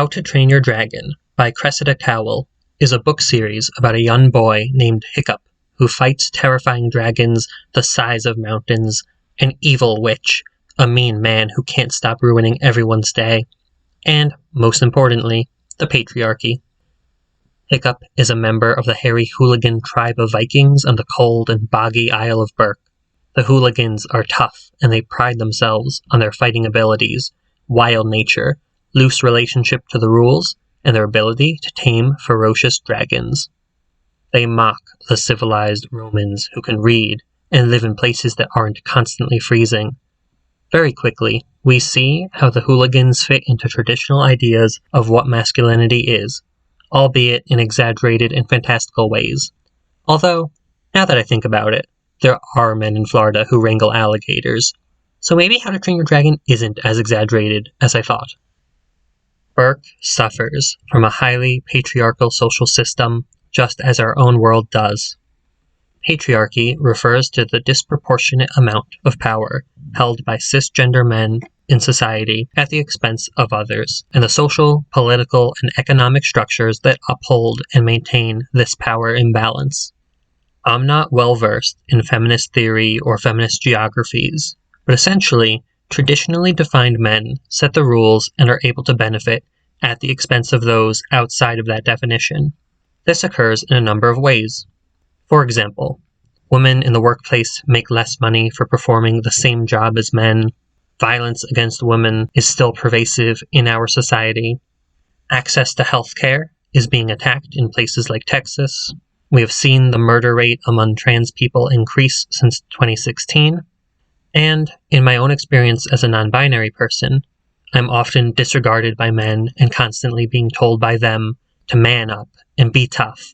How to Train Your Dragon by Cressida Cowell is a book series about a young boy named Hiccup who fights terrifying dragons the size of mountains, an evil witch, a mean man who can't stop ruining everyone's day, and, most importantly, the Patriarchy. Hiccup is a member of the hairy hooligan tribe of Vikings on the cold and boggy Isle of Berk. The hooligans are tough, and they pride themselves on their fighting abilities, wild nature, loose relationship to the rules, and their ability to tame ferocious dragons. They mock the civilized Romans who can read and live in places that aren't constantly freezing. Very quickly, we see how the hooligans fit into traditional ideas of what masculinity is, albeit in exaggerated and fantastical ways. Although, now that I think about it, there are men in Florida who wrangle alligators, so maybe How to Train Your Dragon isn't as exaggerated as I thought. Berk suffers from a highly patriarchal social system, just as our own world does. Patriarchy refers to the disproportionate amount of power held by cisgender men in society at the expense of others, and the social, political, and economic structures that uphold and maintain this power imbalance. I'm not well versed in feminist theory or feminist geographies, but essentially, traditionally defined men set the rules and are able to benefit at the expense of those outside of that definition. This occurs in a number of ways. For example, women in the workplace make less money for performing the same job as men. Violence against women is still pervasive in our society. Access to healthcare is being attacked in places like Texas. We have seen the murder rate among trans people increase since 2016. And in my own experience as a non-binary person, I'm often disregarded by men and constantly being told by them to man up and be tough.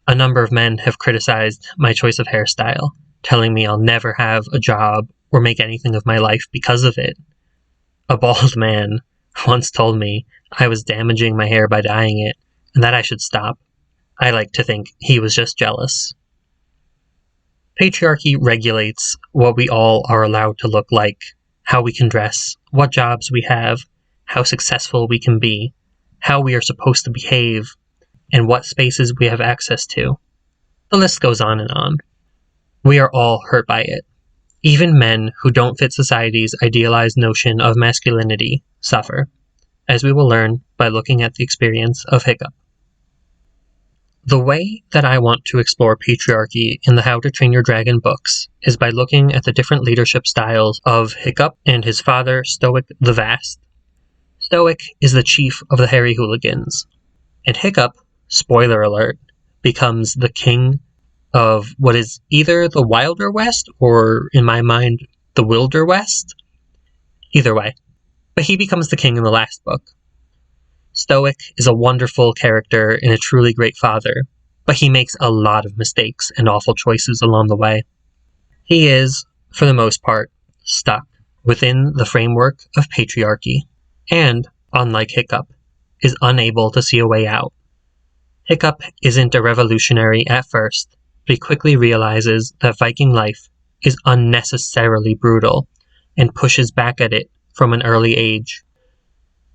A number of men have criticized my choice of hairstyle, telling me I'll never have a job or make anything of my life because of it. A bald man once told me I was damaging my hair by dyeing it and that I should stop. I like to think he was just jealous. Patriarchy regulates what we all are allowed to look like, how we can dress, what jobs we have, how successful we can be, how we are supposed to behave, and what spaces we have access to. The list goes on and on. We are all hurt by it. Even men who don't fit society's idealized notion of masculinity suffer, as we will learn by looking at the experience of Hiccup. The way that I want to explore patriarchy in the How to Train Your Dragon books is by looking at the different leadership styles of Hiccup and his father, Stoic the Vast. Stoic is the chief of the hairy hooligans, and Hiccup, spoiler alert, becomes the king of what is either the Wilder West or, in my mind, the Wilder West. Either way. But he becomes the king in the last book. Stoic is a wonderful character and a truly great father, but he makes a lot of mistakes and awful choices along the way. He is, for the most part, stuck within the framework of patriarchy, and, unlike Hiccup, is unable to see a way out. Hiccup isn't a revolutionary at first, but he quickly realizes that Viking life is unnecessarily brutal and pushes back at it from an early age.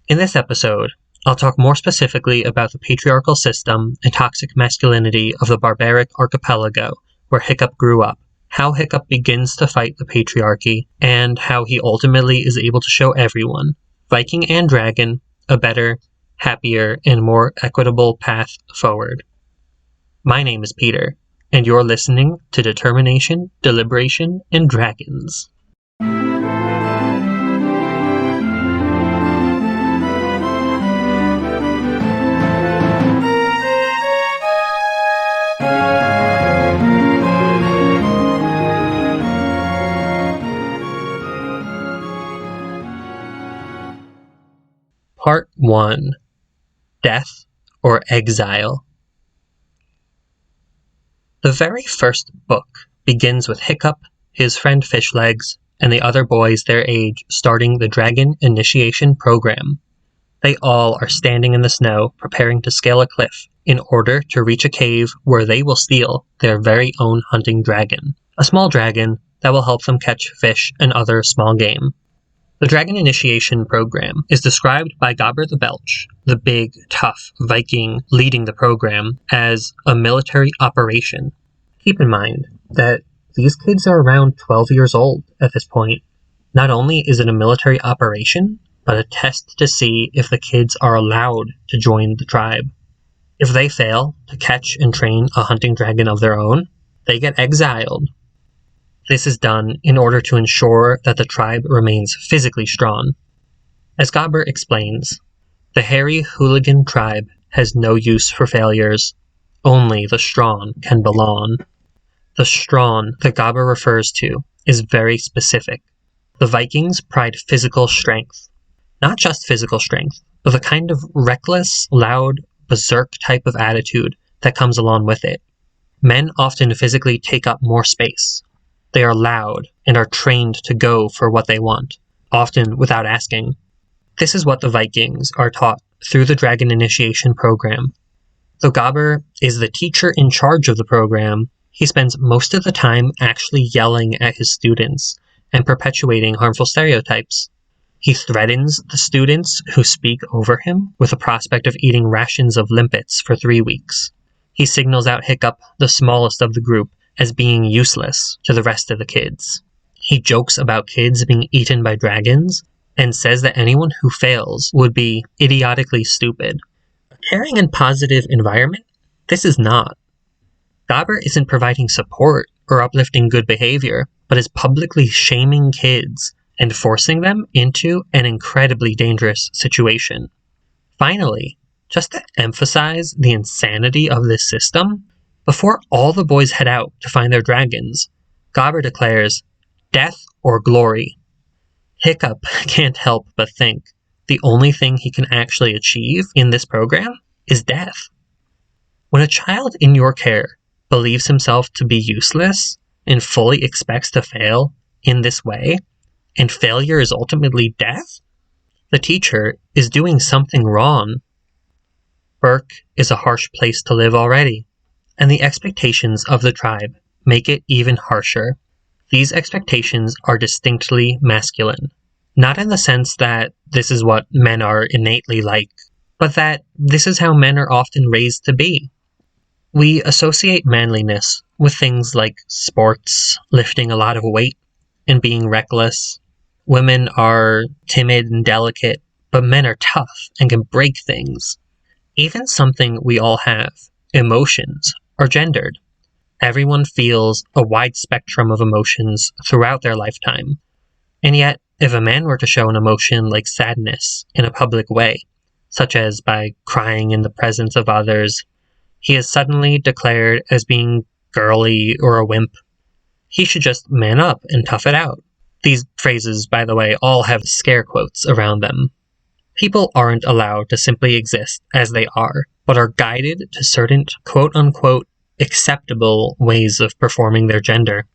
In this episode, I'll talk more specifically about the patriarchal system and toxic masculinity of the Barbaric Archipelago, where Hiccup grew up, how Hiccup begins to fight the patriarchy, and how he ultimately is able to show everyone, Viking and Dragon, a better, happier, and more equitable path forward. My name is Peter, and you're listening to Determination, Deliberation, and Dragons. Part 1. Death or Exile. The very first book begins with Hiccup, his friend Fishlegs, and the other boys their age starting the Dragon Initiation Program. They all are standing in the snow preparing to scale a cliff in order to reach a cave where they will steal their very own hunting dragon, a small dragon that will help them catch fish and other small game. The Dragon Initiation program is described by Gobber the Belch, the big, tough Viking leading the program, as a military operation. Keep in mind that these kids are around 12 years old at this point. Not only is it a military operation, but a test to see if the kids are allowed to join the tribe. If they fail to catch and train a hunting dragon of their own, they get exiled. This is done in order to ensure that the tribe remains physically strong. As Gobber explains, the hairy hooligan tribe has no use for failures. Only the strong can belong. The strong that Gobber refers to is very specific. The Vikings pride physical strength. Not just physical strength, but the kind of reckless, loud, berserk type of attitude that comes along with it. Men often physically take up more space. They are loud and are trained to go for what they want, often without asking. This is what the Vikings are taught through the Dragon Initiation program. Though Gobber is the teacher in charge of the program, he spends most of the time actually yelling at his students and perpetuating harmful stereotypes. He threatens the students who speak over him with the prospect of eating rations of limpets for 3 weeks. He signals out Hiccup, the smallest of the group, as being useless to the rest of the kids. He jokes about kids being eaten by dragons and says that anyone who fails would be idiotically stupid. A caring and positive environment? This is not. Gobber isn't providing support or uplifting good behavior, but is publicly shaming kids and forcing them into an incredibly dangerous situation. Finally, just to emphasize the insanity of this system, before all the boys head out to find their dragons, Gobber declares, "Death or glory." Hiccup can't help but think the only thing he can actually achieve in this program is death. When a child in your care believes himself to be useless and fully expects to fail in this way, and failure is ultimately death, the teacher is doing something wrong. Berk is a harsh place to live already, and the expectations of the tribe make it even harsher. These expectations are distinctly masculine, not in the sense that this is what men are innately like, but that this is how men are often raised to be. We associate manliness with things like sports, lifting a lot of weight, and being reckless. Women are timid and delicate, but men are tough and can break things. Even something we all have, emotions, are gendered. Everyone feels a wide spectrum of emotions throughout their lifetime. And yet, if a man were to show an emotion like sadness in a public way, such as by crying in the presence of others, he is suddenly declared as being girly or a wimp. He should just man up and tough it out. These phrases, by the way, all have scare quotes around them. People aren't allowed to simply exist as they are, but are guided to certain quote-unquote acceptable ways of performing their gender.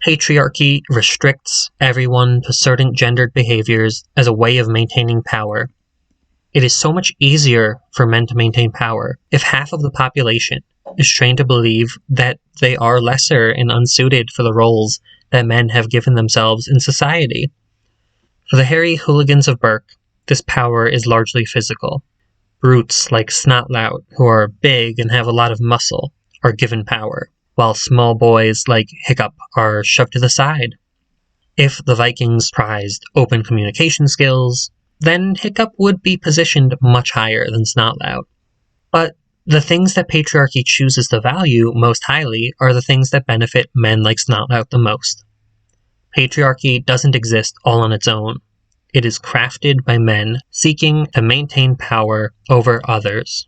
Patriarchy restricts everyone to certain gendered behaviors as a way of maintaining power. It is so much easier for men to maintain power if half of the population is trained to believe that they are lesser and unsuited for the roles that men have given themselves in society. For the hairy hooligans of Berk, this power is largely physical. Brutes like Snotlout, who are big and have a lot of muscle, are given power, while small boys like Hiccup are shoved to the side. If the Vikings prized open communication skills, then Hiccup would be positioned much higher than Snotlout. But the things that patriarchy chooses to value most highly are the things that benefit men like Snotlout the most. Patriarchy doesn't exist all on its own. It is crafted by men seeking to maintain power over others.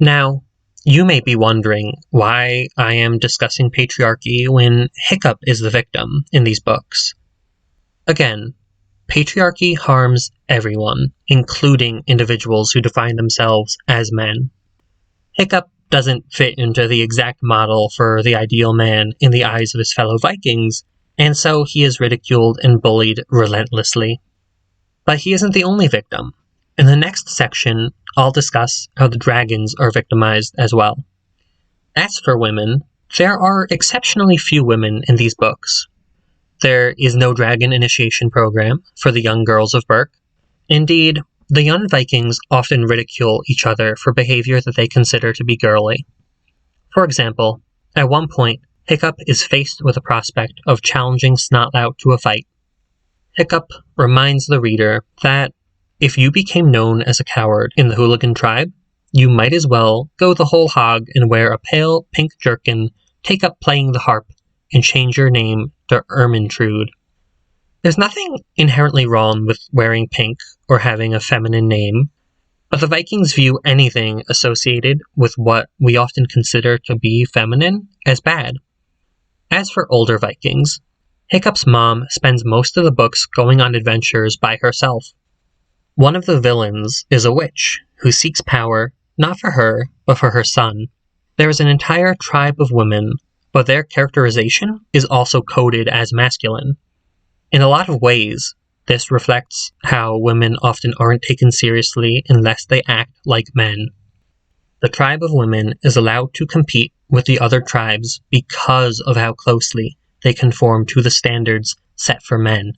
Now, you may be wondering why I am discussing patriarchy when Hiccup is the victim in these books. Again, patriarchy harms everyone, including individuals who define themselves as men. Hiccup doesn't fit into the exact model for the ideal man in the eyes of his fellow Vikings, and so he is ridiculed and bullied relentlessly. But he isn't the only victim. In the next section, I'll discuss how the dragons are victimized as well. As for women, there are exceptionally few women in these books. There is no dragon initiation program for the young girls of Berk. Indeed, the young Vikings often ridicule each other for behavior that they consider to be girly. For example, at one point, Hiccup is faced with the prospect of challenging Snotlout to a fight. Hiccup reminds the reader that if you became known as a coward in the hooligan tribe, you might as well go the whole hog and wear a pale pink jerkin, take up playing the harp, and change your name to Ermintrude. There's nothing inherently wrong with wearing pink or having a feminine name, but the Vikings view anything associated with what we often consider to be feminine as bad. As for older Vikings, Hiccup's mom spends most of the books going on adventures by herself. One of the villains is a witch who seeks power not for her, but for her son. There is an entire tribe of women, but their characterization is also coded as masculine. In a lot of ways, this reflects how women often aren't taken seriously unless they act like men. The tribe of women is allowed to compete with the other tribes because of how closely they conform to the standards set for men.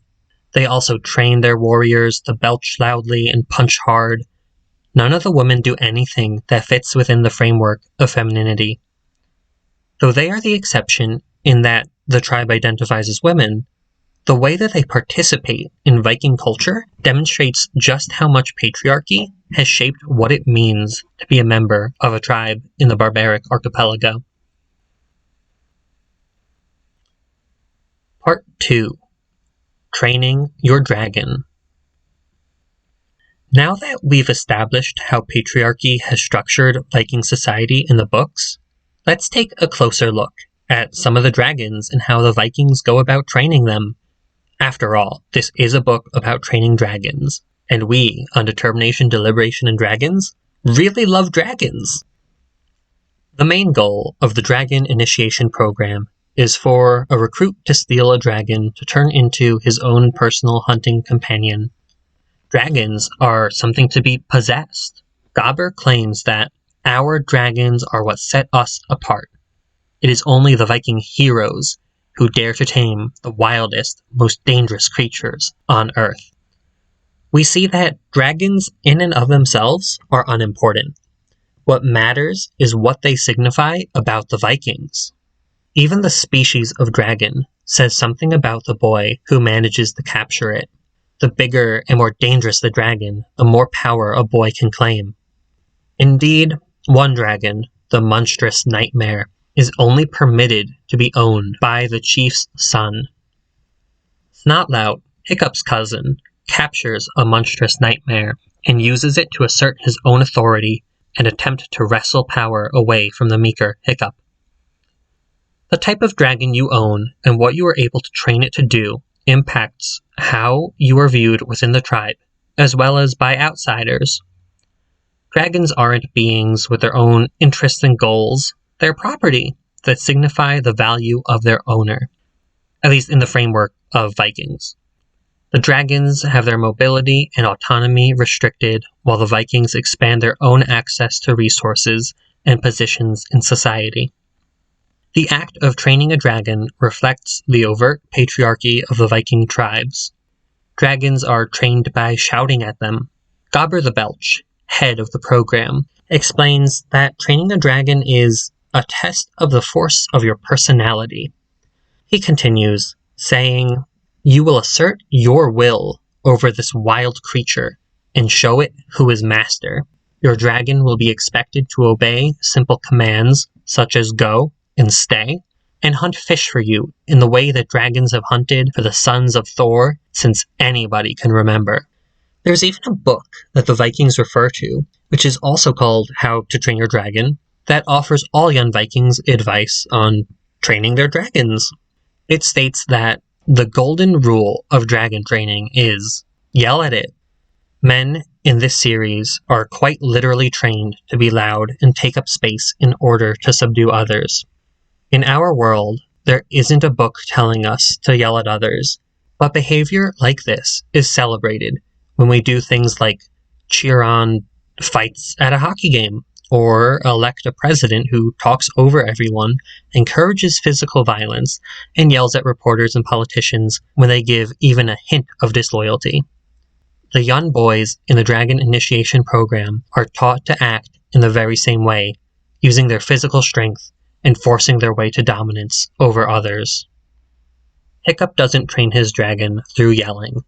They also train their warriors to belch loudly and punch hard. None of the women do anything that fits within the framework of femininity. Though they are the exception in that the tribe identifies as women, the way that they participate in Viking culture demonstrates just how much patriarchy has shaped what it means to be a member of a tribe in the Barbaric Archipelago. Part 2. Training Your Dragon. Now that we've established how patriarchy has structured Viking society in the books, let's take a closer look at some of the dragons and how the Vikings go about training them. After all, this is a book about training dragons, and we, on Determination, Deliberation, and Dragons, really love dragons. The main goal of the Dragon Initiation Program is for a recruit to steal a dragon to turn into his own personal hunting companion. Dragons are something to be possessed. Gobber claims that our dragons are what set us apart. It is only the Viking heroes who dare to tame the wildest, most dangerous creatures on Earth. We see that dragons in and of themselves are unimportant. What matters is what they signify about the Vikings. Even the species of dragon says something about the boy who manages to capture it. The bigger and more dangerous the dragon, the more power a boy can claim. Indeed, one dragon, the monstrous nightmare, is only permitted to be owned by the chief's son. Snotlout, Hiccup's cousin, captures a monstrous nightmare and uses it to assert his own authority and attempt to wrestle power away from the meeker Hiccup. The type of dragon you own and what you are able to train it to do impacts how you are viewed within the tribe, as well as by outsiders. Dragons aren't beings with their own interests and goals. They're property that signify the value of their owner, at least in the framework of Vikings. The dragons have their mobility and autonomy restricted, while the Vikings expand their own access to resources and positions in society. The act of training a dragon reflects the overt patriarchy of the Viking tribes. Dragons are trained by shouting at them. Gobber the Belch, head of the program, explains that training a dragon is a test of the force of your personality. He continues, saying, "You will assert your will over this wild creature and show it who is master. Your dragon will be expected to obey simple commands such as go and stay, and hunt fish for you in the way that dragons have hunted for the sons of Thor since anybody can remember." There's even a book that the Vikings refer to, which is also called How to Train Your Dragon, that offers all young Vikings advice on training their dragons. It states that the golden rule of dragon training is yell at it. Men in this series are quite literally trained to be loud and take up space in order to subdue others. In our world, there isn't a book telling us to yell at others, but behavior like this is celebrated when we do things like cheer on fights at a hockey game, or elect a president who talks over everyone, encourages physical violence, and yells at reporters and politicians when they give even a hint of disloyalty. The young boys in the Dragon Initiation Program are taught to act in the very same way, using their physical strength and forcing their way to dominance over others. Hiccup doesn't train his dragon through yelling.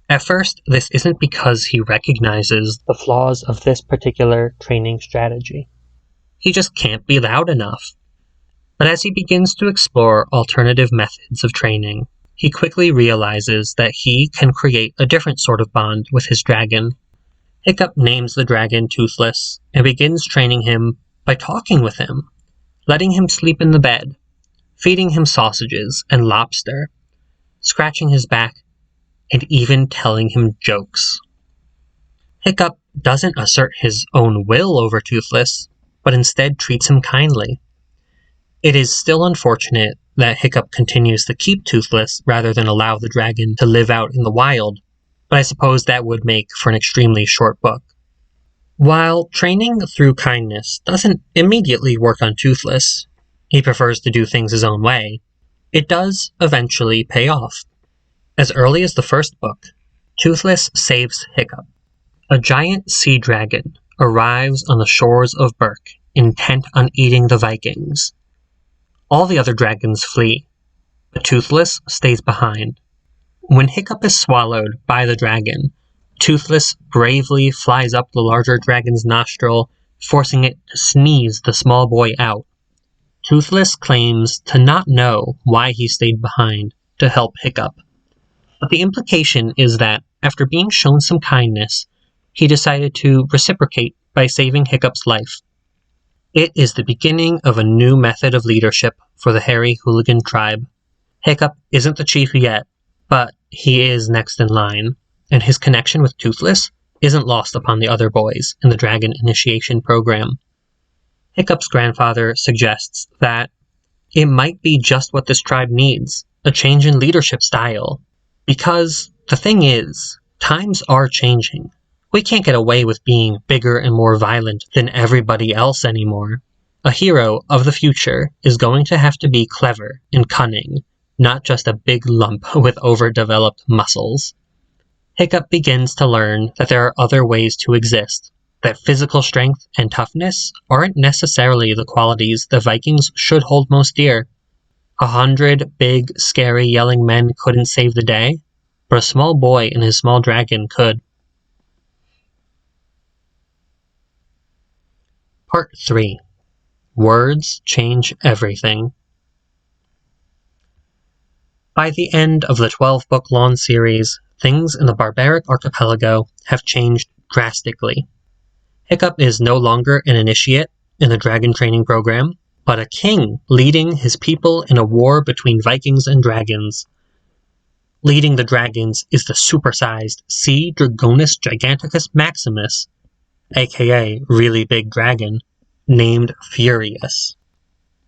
At first, this isn't because he recognizes the flaws of this particular training strategy. He just can't be loud enough. But as he begins to explore alternative methods of training, he quickly realizes that he can create a different sort of bond with his dragon. Hiccup names the dragon Toothless and begins training him by talking with him, letting him sleep in the bed, feeding him sausages and lobster, scratching his back, and even telling him jokes. Hiccup doesn't assert his own will over Toothless, but instead treats him kindly. It is still unfortunate that Hiccup continues to keep Toothless rather than allow the dragon to live out in the wild, but I suppose that would make for an extremely short book. While training through kindness doesn't immediately work on Toothless, he prefers to do things his own way, it does eventually pay off. As early as the first book, Toothless saves Hiccup. A giant sea dragon arrives on the shores of Berk, intent on eating the Vikings. All the other dragons flee, but Toothless stays behind. When Hiccup is swallowed by the dragon, Toothless bravely flies up the larger dragon's nostril, forcing it to sneeze the small boy out. Toothless claims to not know why he stayed behind to help Hiccup, but the implication is that, after being shown some kindness, he decided to reciprocate by saving Hiccup's life. It is the beginning of a new method of leadership for the Hairy Hooligan tribe. Hiccup isn't the chief yet, but he is next in line, and his connection with Toothless isn't lost upon the other boys in the Dragon Initiation Program. Hiccup's grandfather suggests that it might be just what this tribe needs, a change in leadership style. Because the thing is, times are changing. We can't get away with being bigger and more violent than everybody else anymore. A hero of the future is going to have to be clever and cunning, not just a big lump with overdeveloped muscles. Hiccup begins to learn that there are other ways to exist, that physical strength and toughness aren't necessarily the qualities the Vikings should hold most dear. 100 big, scary, yelling men couldn't save the day, but a small boy and his small dragon could. Part 3. Words Change Everything. By the end of the 12-book-long series, things in the Barbaric Archipelago have changed drastically. Hiccup is no longer an initiate in the dragon training program, but a king leading his people in a war between Vikings and dragons. Leading the dragons is the supersized Sea Dragonus Giganticus Maximus, aka Really Big Dragon, named Furious.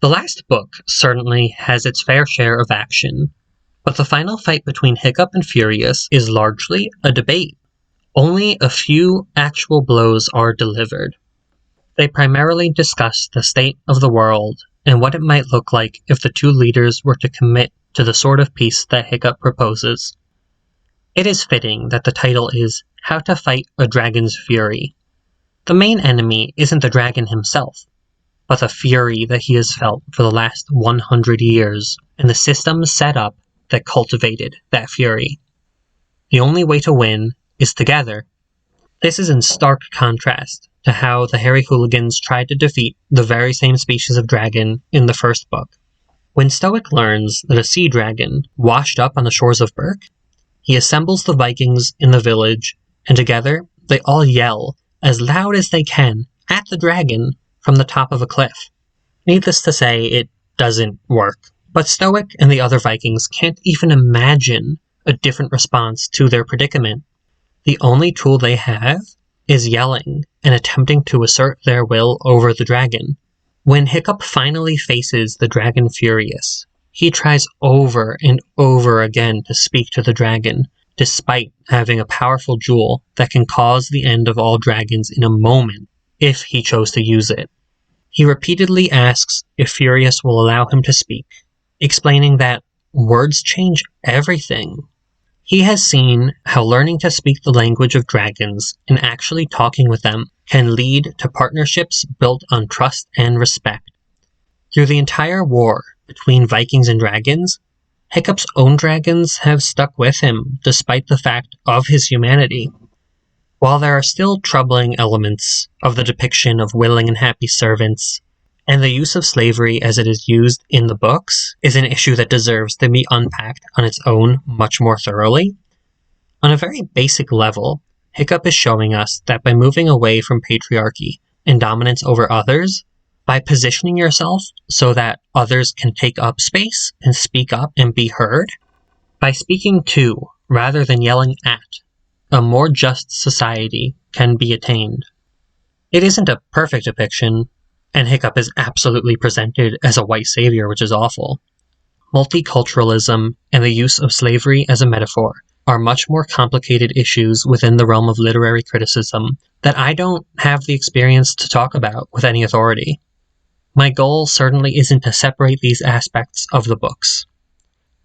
The last book certainly has its fair share of action, but the final fight between Hiccup and Furious is largely a debate. Only a few actual blows are delivered. They primarily discuss the state of the world and what it might look like if the two leaders were to commit to the sort of peace that Hiccup proposes. It is fitting that the title is How to Fight a Dragon's Fury. The main enemy isn't the dragon himself, but the fury that he has felt for the last 100 years, and the systems set up that cultivated that fury. The only way to win is together. This is in stark contrast to how the Hairy Hooligans tried to defeat the very same species of dragon in the first book. When Stoic learns that a sea dragon washed up on the shores of Berk, he assembles the Vikings in the village, and together they all yell as loud as they can at the dragon from the top of a cliff. Needless to say, it doesn't work, but Stoic and the other Vikings can't even imagine a different response to their predicament. The only tool they have is yelling and attempting to assert their will over the dragon. When Hiccup finally faces the dragon Furious, he tries over and over again to speak to the dragon, despite having a powerful jewel that can cause the end of all dragons in a moment. if he chose to use it. He repeatedly asks if Furious will allow him to speak, explaining that words change everything. He has seen how learning to speak the language of dragons and actually talking with them can lead to partnerships built on trust and respect. Through the entire war between Vikings and dragons, Hiccup's own dragons have stuck with him despite the fact of his humanity. While there are still troubling elements of the depiction of willing and happy servants, and the use of slavery as it is used in the books is an issue that deserves to be unpacked on its own much more thoroughly, on a very basic level, Hiccup is showing us that by moving away from patriarchy and dominance over others, by positioning yourself so that others can take up space and speak up and be heard, by speaking to rather than yelling at, a more just society can be attained. It isn't a perfect depiction, and Hiccup is absolutely presented as a white savior, which is awful. Multiculturalism and the use of slavery as a metaphor are much more complicated issues within the realm of literary criticism that I don't have the experience to talk about with any authority. My goal certainly isn't to separate these aspects of the books.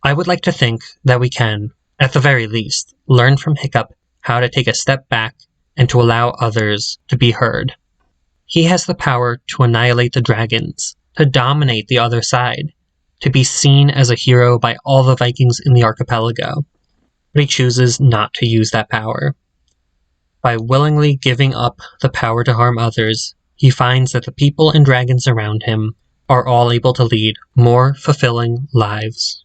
I would like to think that we can, at the very least, learn from Hiccup how to take a step back and to allow others to be heard. He has the power to annihilate the dragons, to dominate the other side, to be seen as a hero by all the Vikings in the archipelago, but he chooses not to use that power. By willingly giving up the power to harm others, he finds that the people and dragons around him are all able to lead more fulfilling lives.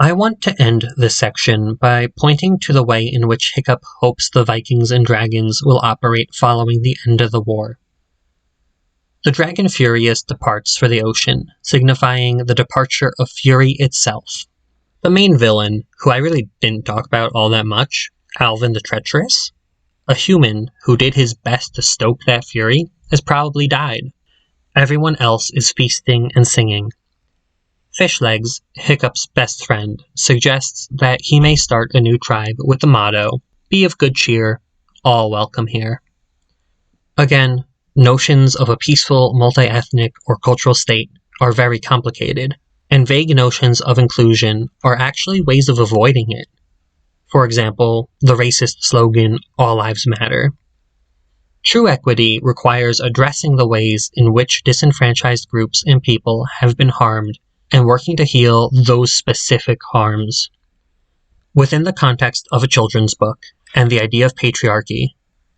I want to end this section by pointing to the way in which Hiccup hopes the Vikings and dragons will operate following the end of the war. The dragon Furious departs for the ocean, signifying the departure of fury itself. The main villain, who I really didn't talk about all that much, Alvin the Treacherous, a human who did his best to stoke that fury, has probably died. Everyone else is feasting and singing. Fishlegs, Hiccup's best friend, suggests that he may start a new tribe with the motto, "Be of good cheer, all welcome here." Again, notions of a peaceful, multi-ethnic, or cultural state are very complicated, and vague notions of inclusion are actually ways of avoiding it. For example, the racist slogan, "All Lives Matter." True equity requires addressing the ways in which disenfranchised groups and people have been harmed and working to heal those specific harms. Within the context of a children's book and the idea of patriarchy,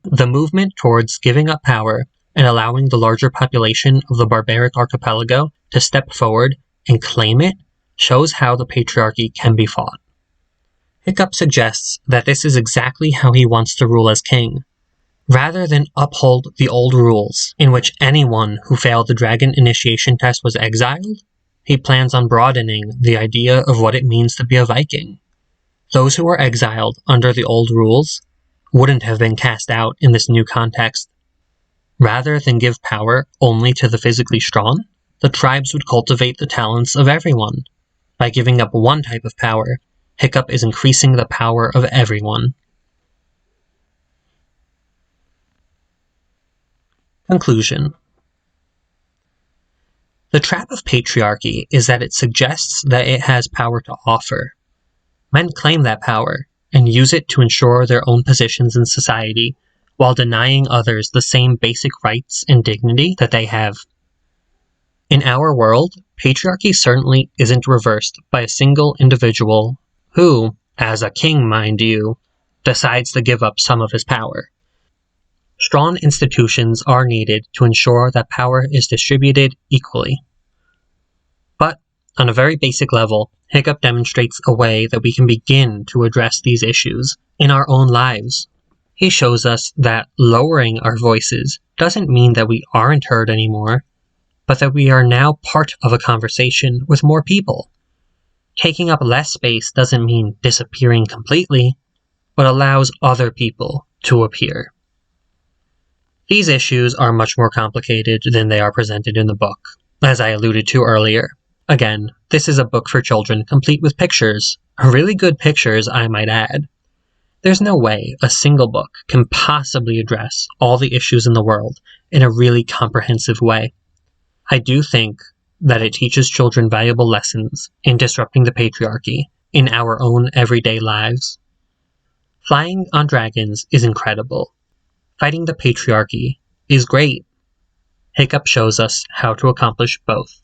the movement towards giving up power and allowing the larger population of the Barbaric Archipelago to step forward and claim it shows how the patriarchy can be fought. Hiccup suggests that this is exactly how he wants to rule as king. Rather than uphold the old rules in which anyone who failed the dragon initiation test was exiled, he plans on broadening the idea of what it means to be a Viking. Those who were exiled under the old rules wouldn't have been cast out in this new context. Rather than give power only to the physically strong, the tribes would cultivate the talents of everyone. By giving up one type of power, Hiccup is increasing the power of everyone. Conclusion. The trap of patriarchy is that it suggests that it has power to offer. Men claim that power and use it to ensure their own positions in society while denying others the same basic rights and dignity that they have. In our world, patriarchy certainly isn't reversed by a single individual who, as a king mind you, decides to give up some of his power. Strong institutions are needed to ensure that power is distributed equally. But, on a very basic level, Hiccup demonstrates a way that we can begin to address these issues in our own lives. He shows us that lowering our voices doesn't mean that we aren't heard anymore, but that we are now part of a conversation with more people. Taking up less space doesn't mean disappearing completely, but allows other people to appear. These issues are much more complicated than they are presented in the book, as I alluded to earlier. Again, this is a book for children complete with pictures, really good pictures I might add. There's no way a single book can possibly address all the issues in the world in a really comprehensive way. I do think that it teaches children valuable lessons in disrupting the patriarchy in our own everyday lives. Flying on dragons is incredible. Fighting the patriarchy is great. Hiccup shows us how to accomplish both.